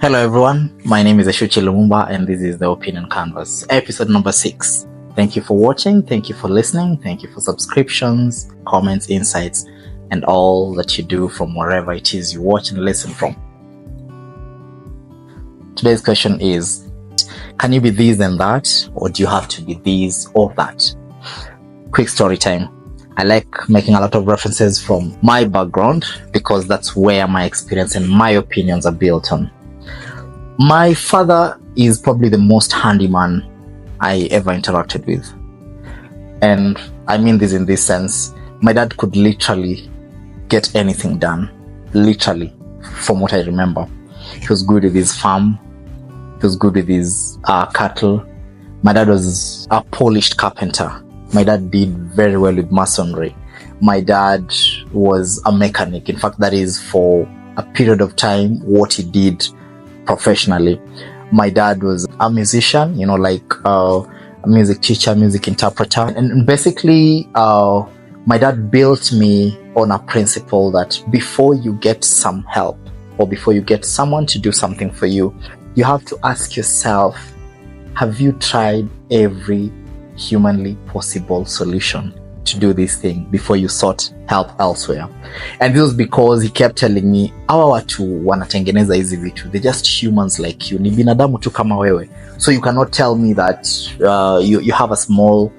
Hello everyone, my name is Eshuchi Lumumba and this is the Opinion Canvas, episode number 6. Thank you for watching, thank you for listening, thank you for subscriptions, comments, insights, and all that you do from wherever it is you watch and listen from. Today's question is, can you be this and that, or do you have to be this or that? Quick story time. I like making a lot of references from my background because that's where my experience and my opinions are built on. My father is probably the most handy man I ever interacted with. And I mean this in this sense. My dad could literally get anything done. Literally, from what I remember. He was good with his farm. He was good with his cattle. My dad was a polished carpenter. My dad did very well with masonry. My dad was a mechanic. In fact, that is for a period of time what he did professionally. My dad was a musician, like a music teacher, music interpreter. And basically, my dad built me on a principle that before you get some help or before you get someone to do something for you, you have to ask yourself, have you tried every humanly possible solution to do this thing before you sought help elsewhere? And this was because he kept telling me, hawa watu wanatengeneza hizi vitu, they're just humans like you, ni binadamu tu kama wewe. So you cannot tell me that you have a small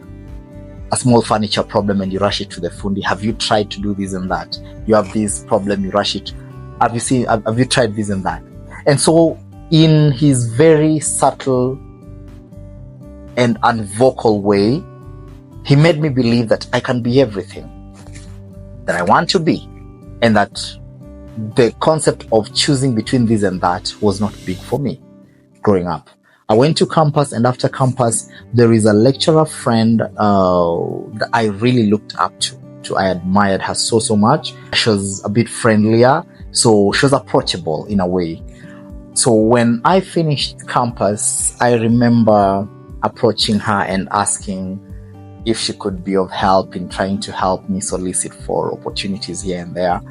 furniture problem and you rush it to the fundi. Have you tried to do this and that? You have this problem, you rush it. Have you tried this and that? And so in his very subtle and unvocal way, he made me believe that I can be everything that I want to be, and that the concept of choosing between this and that was not big for me growing up. I went to campus, and after campus, there is a lecturer friend that I really looked up to. I admired her so much. She was a bit friendlier, so she was approachable in a way. So when I finished campus, I remember approaching her and asking if she could be of help in trying to help me solicit for opportunities here and there,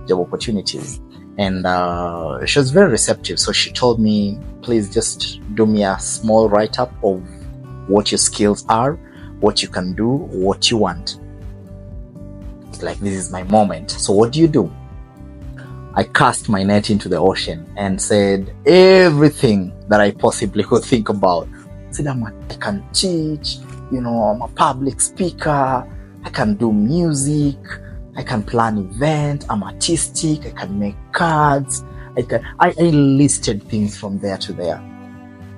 job opportunities. And she was very receptive. So she told me, please just do me a small write-up of what your skills are, what you can do, what you want. It's like, this is my moment. So what do? I cast my net into the ocean and said everything that I possibly could think about. I said, I can teach, I'm a public speaker, I can do music, I can plan events, I'm artistic, I can make cards, I listed things from there to there.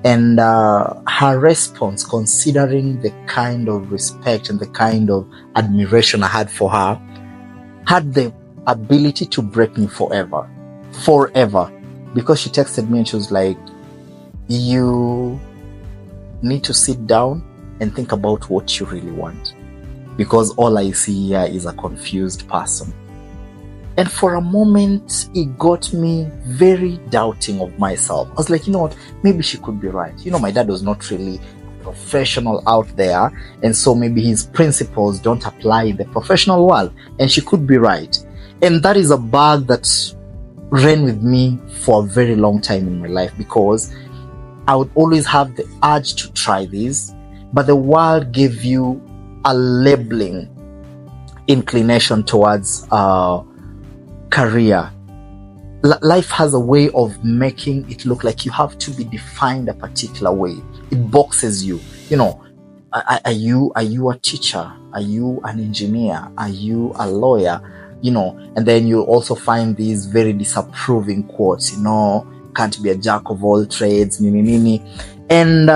And her response, considering the kind of respect and the kind of admiration I had for her, had the ability to break me forever. Because she texted me and she was like, you need to sit down and think about what you really want, because all I see here is a confused person. And for a moment, it got me very doubting of myself. I was like, you know what, maybe she could be right. My dad was not really a professional out there, and so maybe his principles don't apply in the professional world, and she could be right. And that is a bug that ran with me for a very long time in my life, because I would always have the urge to try this, but the world gave you a labeling inclination towards career. Life has a way of making it look like you have to be defined a particular way. It boxes you. Are you a teacher? Are you an engineer? Are you a lawyer? And then you also find these very disapproving quotes, can't be a jack of all trades, nini. And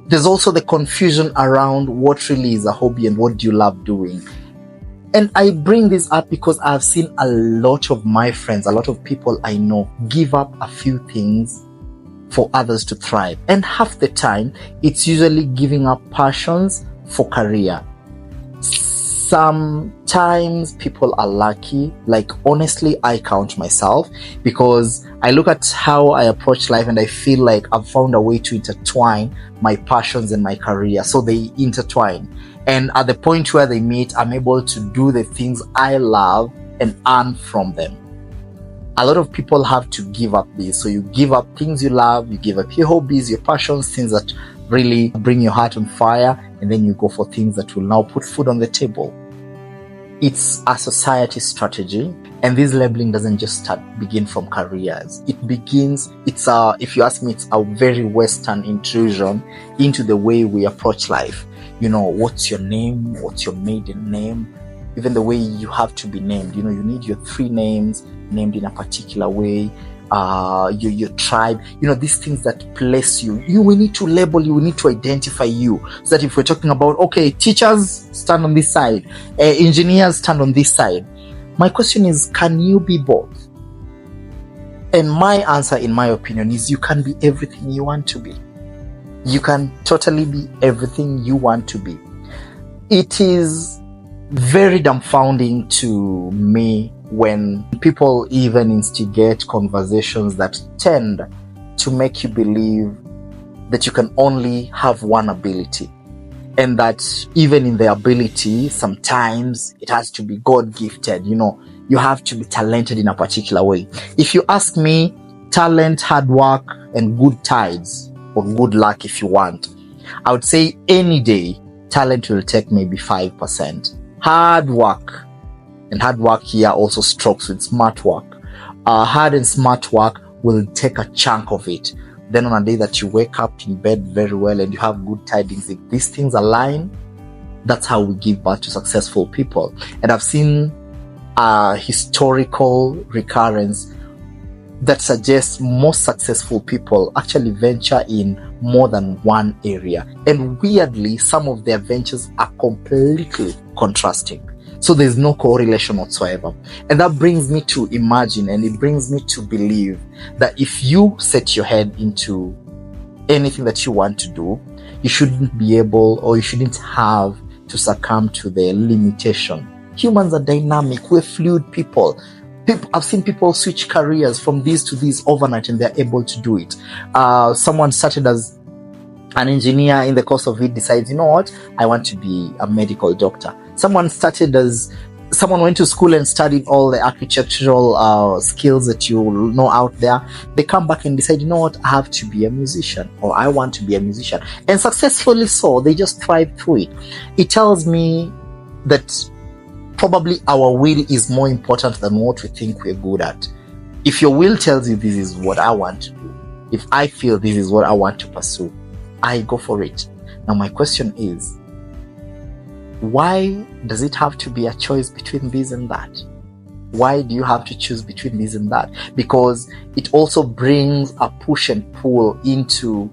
there's also the confusion around what really is a hobby and what do you love doing. And I bring this up because I've seen a lot of my friends, a lot of people I know, give up a few things for others to thrive. And half the time, it's usually giving up passions for career. Sometimes people are lucky. Like, honestly, I count myself, because I look at how I approach life and I feel like I've found a way to intertwine my passions and my career. So they intertwine. And at the point where they meet, I'm able to do the things I love and earn from them. A lot of people have to give up this. So you give up things you love, you give up your hobbies, your passions, things that really bring your heart on fire, and then you go for things that will now put food on the table. It's a society strategy, and this labeling doesn't just begin from careers. It begins, if you ask me, it's a very Western intrusion into the way we approach life. What's your name? What's your maiden name? Even the way you have to be named. You need your 3 names named in a particular way. Your tribe. These things that place you. We need to label you. We need to identify you. So that if we're talking about, okay, teachers stand on this side, engineers stand on this side. My question is, can you be both? And my answer, in my opinion, is you can be everything you want to be. You can totally be everything you want to be. It is very dumbfounding to me when people even instigate conversations that tend to make you believe that you can only have one ability, and that even in the ability, sometimes it has to be God-gifted. You have to be talented in a particular way. If you ask me, talent, hard work, and good tides, or good luck if you want, I would say any day, talent will take maybe 5%. Hard work, and hard work here also strokes with smart work. Hard and smart work will take a chunk of it. Then on a day that you wake up in bed very well and you have good tidings, if these things align, that's how we give birth to successful people. And I've seen a historical recurrence that suggests most successful people actually venture in more than one area. And weirdly, some of their ventures are completely contrasting. So there's no correlation whatsoever. And that brings me to imagine, and it brings me to believe that if you set your head into anything that you want to do, you shouldn't be able, or you shouldn't have to succumb to the limitation. Humans are dynamic. We're fluid people. I've seen people switch careers from this to this overnight, and they're able to do it. Someone started as an engineer, in the course of it decides, I want to be a medical doctor. Someone went to school and studied all the architectural skills that you know out there. They come back and decide, I have to be a musician, or I want to be a musician. And successfully so, they just thrive through it. It tells me that probably our will is more important than what we think we're good at. If your will tells you this is what I want to do, if I feel this is what I want to pursue, I go for it. Now my question is, why does it have to be a choice between this and that? Why do you have to choose between this and that? Because it also brings a push and pull into...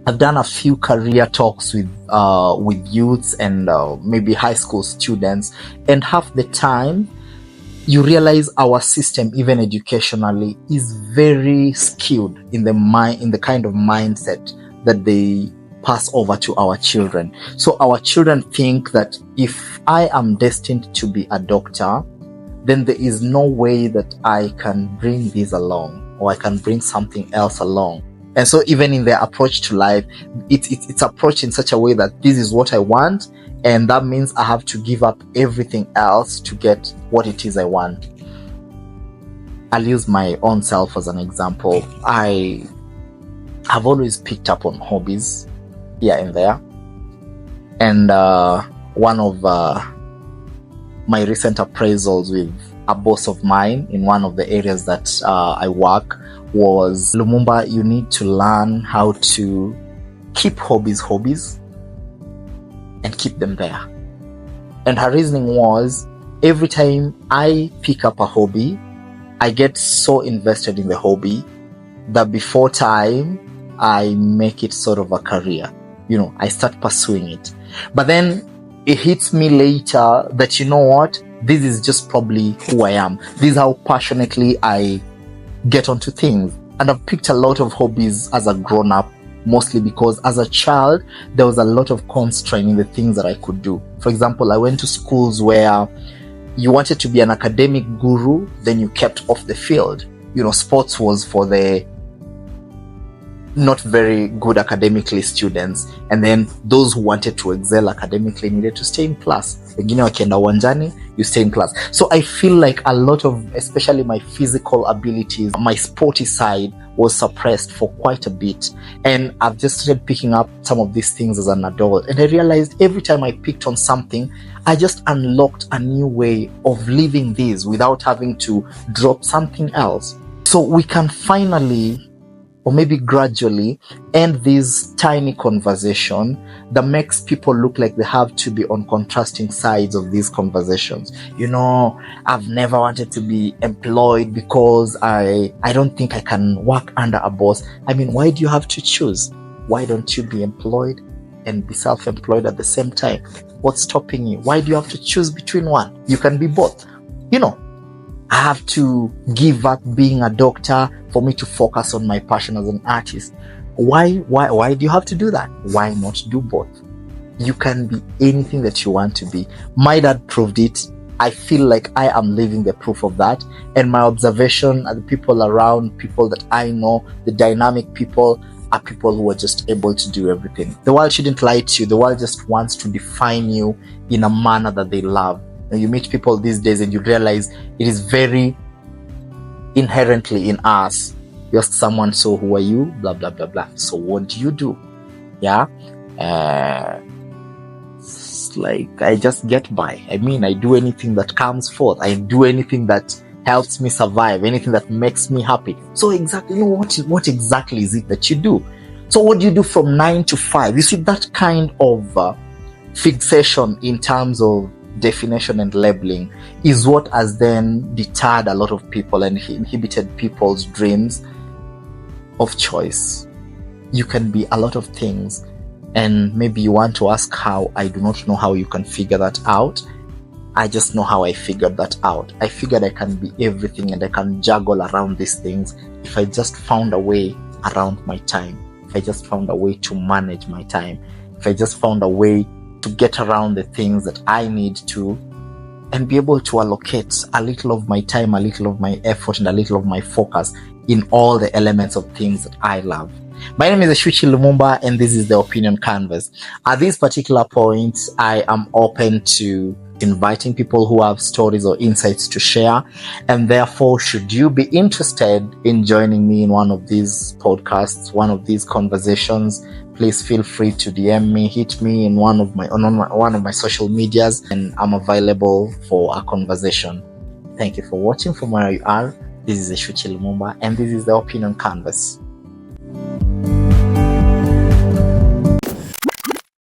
I've done a few career talks with youths and maybe high school students, and half the time you realize our system, even educationally, is very skewed in the kind of mindset that they pass over to our children. So our children think that if I am destined to be a doctor, then there is no way that I can bring this along, or I can bring something else along. And so even in their approach to life, it's approached in such a way that this is what I want, and that means I have to give up everything else to get what it is I want. I'll use my own self as an example. I have always picked up on hobbies here and there. And one of my recent appraisals with a boss of mine in one of the areas that I work was, Lumumba, you need to learn how to keep hobbies and keep them there. And her reasoning was, every time I pick up a hobby, I get so invested in the hobby that before time I make it sort of a career. I start pursuing it. But then it hits me later that, this is just probably who I am. This is how passionately I get onto things. And I've picked a lot of hobbies as a grown-up, mostly because as a child, there was a lot of constraint in the things that I could do. For example, I went to schools where you wanted to be an academic guru, then you kept off the field. Sports was for the not very good academically students, and then those who wanted to excel academically needed to stay in class. wengine wakienda uwanjani, you stay in class. So I feel like a lot of, especially my physical abilities, my sporty side was suppressed for quite a bit, and I've just started picking up some of these things as an adult, and I realized every time I picked on something, I just unlocked a new way of living this without having to drop something else. So we can finally, or maybe gradually, end this tiny conversation that makes people look like they have to be on contrasting sides of these conversations. I've never wanted to be employed because I don't think I can work under a boss. I mean, why do you have to choose? Why don't you be employed and be self-employed at the same time? What's stopping you? Why do you have to choose between one? You can be both. I have to give up being a doctor for me to focus on my passion as an artist. Why do you have to do that? Why not do both? You can be anything that you want to be. My dad proved it. I feel like I am living the proof of that. And my observation of the people around, people that I know, the dynamic people, are people who are just able to do everything. The world shouldn't lie to you. The world just wants to define you in a manner that they love. You meet people these days and you realize it is very inherently in us. You ask someone, so who are you? Blah, blah, blah, blah. So what do you do? Yeah. It's like I just get by. I mean, I do anything that comes forth. I do anything that helps me survive, anything that makes me happy. So exactly, what exactly is it that you do? So what do you do from 9 to 5? You see, that kind of fixation in terms of definition and labeling is what has then deterred a lot of people and inhibited people's dreams of choice. You can be a lot of things, and maybe you want to ask how. I do not know how you can figure that out. I just know how I figured that out. I figured I can be everything and I can juggle around these things if I just found a way around my time, if I just found a way to manage my time, if I just found a way to get around the things that I need to, and be able to allocate a little of my time, a little of my effort, and a little of my focus in all the elements of things that I love. My name is Eshuchi Lumumba, and this is the Opinion Canvas. At this particular point, I am open to inviting people who have stories or insights to share, and therefore, should you be interested in joining me in one of these podcasts, one of these conversations, please feel free to DM me, hit me in one of my social medias, and I'm available for a conversation. Thank you for watching from where you are. This is Eshuchi Lumumba, and this is the Opinion Canvas.